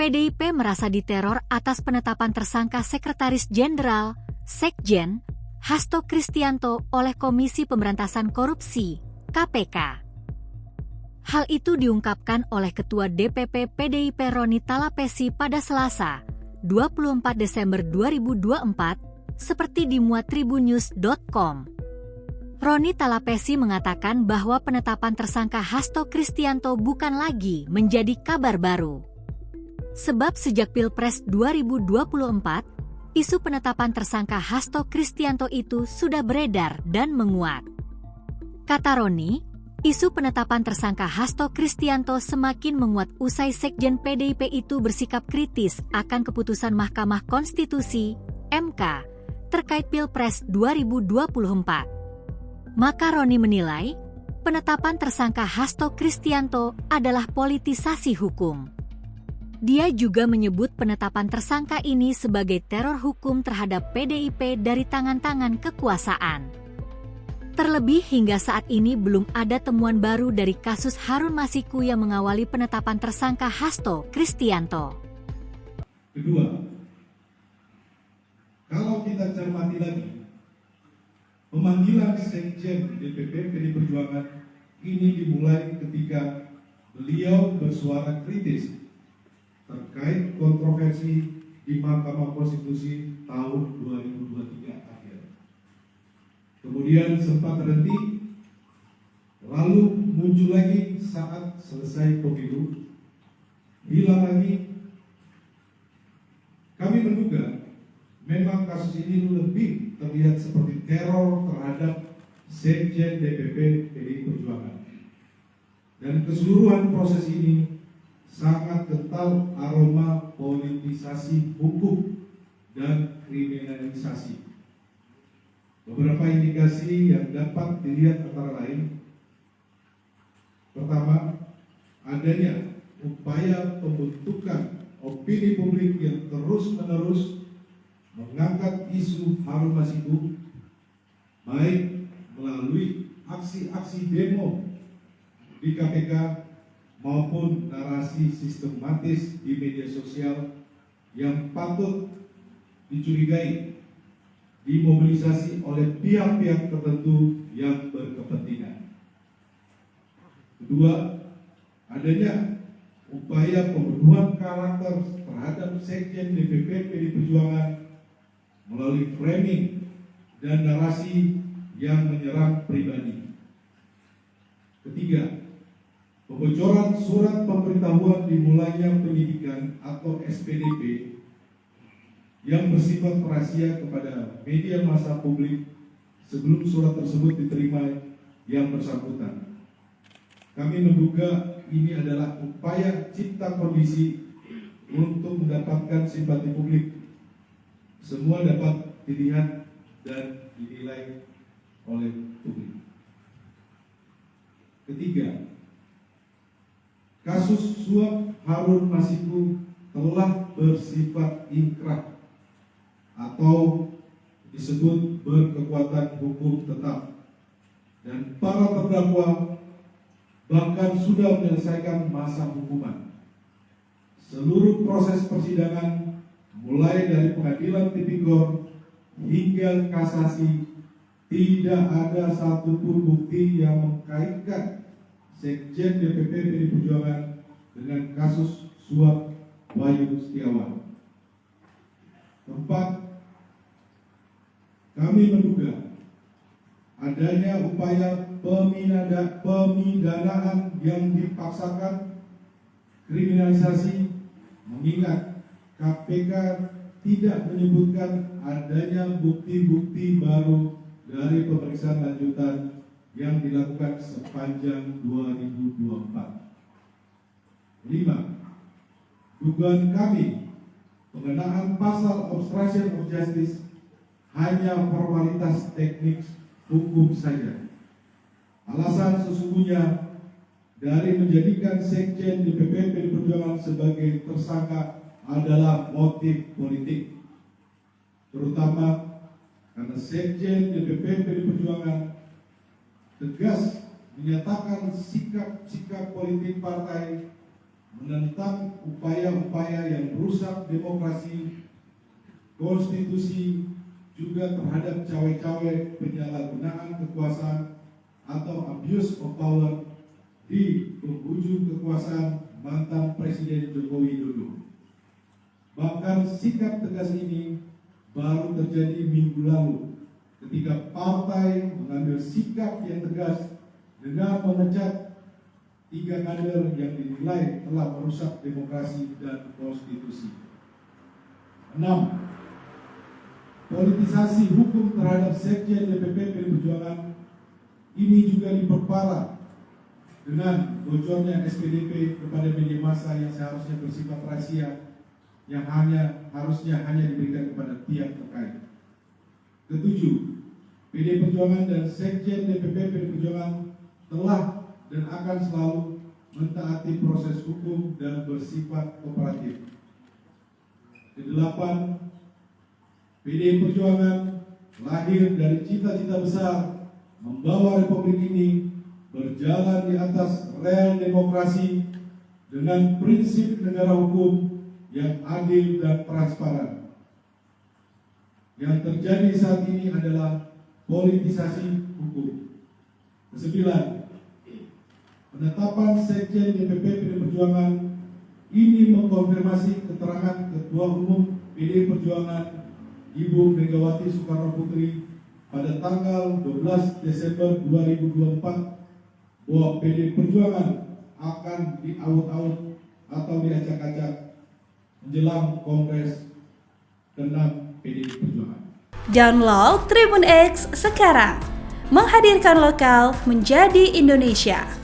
PDIP merasa diteror atas penetapan tersangka Sekretaris Jenderal, Sekjen, Hasto Kristianto oleh Komisi Pemberantasan Korupsi, KPK. Hal itu diungkapkan oleh Ketua DPP PDIP Roni Talapesi pada Selasa, 24 Desember 2024, seperti dimuat tribunnews.com. Roni Talapesi mengatakan bahwa penetapan tersangka Hasto Kristianto bukan lagi menjadi kabar baru. Sebab sejak Pilpres 2024, isu penetapan tersangka Hasto Kristianto itu sudah beredar dan menguat. Kata Roni, isu penetapan tersangka Hasto Kristianto semakin menguat usai Sekjen PDIP itu bersikap kritis akan keputusan Mahkamah Konstitusi, MK, terkait Pilpres 2024. Maka Roni menilai, penetapan tersangka Hasto Kristianto adalah politisasi hukum. Dia juga menyebut penetapan tersangka ini sebagai teror hukum terhadap PDIP dari tangan-tangan kekuasaan. Terlebih hingga saat ini belum ada temuan baru dari kasus Harun Masiku yang mengawali penetapan tersangka Hasto Kristianto. Kedua, kalau kita cermati lagi, pemanggilan Sekjen DPP PDI Perjuangan ini dimulai ketika beliau bersuara kritis terkait kontroversi di Mahkamah Konstitusi tahun 2023 akhir. Kemudian sempat terhenti, lalu muncul lagi saat selesai pemilu, hilang lagi. Kami menduga memang kasus ini lebih terlihat seperti teror terhadap Sekjen DPP PDI Perjuangan. Dan keseluruhan proses ini sangat kental aroma politisasi hukum dan kriminalisasi. Beberapa indikasi yang dapat dilihat antara lain: pertama, adanya upaya pembentukan opini publik yang terus-menerus mengangkat isu Harun Masiku, baik melalui aksi-aksi demo di KPK maupun narasi sistematis di media sosial yang patut dicurigai dimobilisasi oleh pihak-pihak tertentu yang berkepentingan. Kedua, adanya upaya pembunuhan karakter terhadap Sekjen DPP PDI Perjuangan melalui framing dan narasi yang menyerang pribadi. Ketiga, pembocoran surat pemberitahuan dimulainya penyidikan atau SPDP yang bersifat rahasia kepada media massa publik sebelum surat tersebut diterima yang bersangkutan. Kami menduga ini adalah upaya cipta kondisi untuk mendapatkan simpati publik. Semua dapat dilihat dan dinilai oleh publik. Ketiga, kasus suap Harun Masiku telah bersifat inkrah atau disebut berkekuatan hukum tetap, dan para terdakwa bahkan sudah menyelesaikan masa hukuman. Seluruh proses persidangan mulai dari pengadilan tipikor hingga kasasi tidak ada satupun bukti yang mengkaitkan Sekjen DPP PDI Perjuangan dengan kasus suap Wahyu Setiawan. Keempat, kami menduga adanya upaya pemindanaan yang dipaksakan, kriminalisasi, mengingat KPK tidak menyebutkan adanya bukti-bukti baru dari pemeriksaan lanjutan yang dilakukan sepanjang 2024. 5. Dugaan kami pengenaan pasal obstruction of justice hanya formalitas teknik hukum saja. Alasan sesungguhnya dari menjadikan Sekjen DPP PDI Perjuangan sebagai tersangka adalah motif politik, terutama karena Sekjen DPP PDI Perjuangan tegas menyatakan sikap-sikap politik partai menentang upaya-upaya yang merusak demokrasi, konstitusi, juga terhadap cawe-cawe penyalahgunaan kekuasaan atau abuse of power di penghujung kekuasaan mantan Presiden Joko Widodo. Bahkan sikap tegas ini baru terjadi minggu lalu ketika partai mengambil sikap yang tegas dengan memecat 3 kader yang dinilai telah merusak demokrasi dan konstitusi. 6. Politisasi hukum terhadap Sekjen DPP PDI Perjuangan ini juga diperparah dengan bocornya SPDP kepada media massa yang seharusnya bersifat rahasia, yang harusnya hanya diberikan kepada pihak terkait. 7. PDI Perjuangan dan Sekjen DPP PDI Perjuangan telah dan akan selalu mentaati proses hukum dan bersifat kooperatif. 8. PDI Perjuangan lahir dari cita-cita besar membawa Republik ini berjalan di atas rel demokrasi dengan prinsip negara hukum yang adil dan transparan. Yang terjadi saat ini adalah politisasi hukum. 9. Penetapan Sekjen DPP PDI Perjuangan ini mengkonfirmasi keterangan Ketua Umum PDI Perjuangan Ibu Megawati Soekarno Putri pada tanggal 12 Desember 2024 bahwa PDI Perjuangan akan diaut-aut atau diacak-acak menjelang Kongres ke-6 PDI Perjuangan. Download Tribun X sekarang, menghadirkan lokal menjadi Indonesia.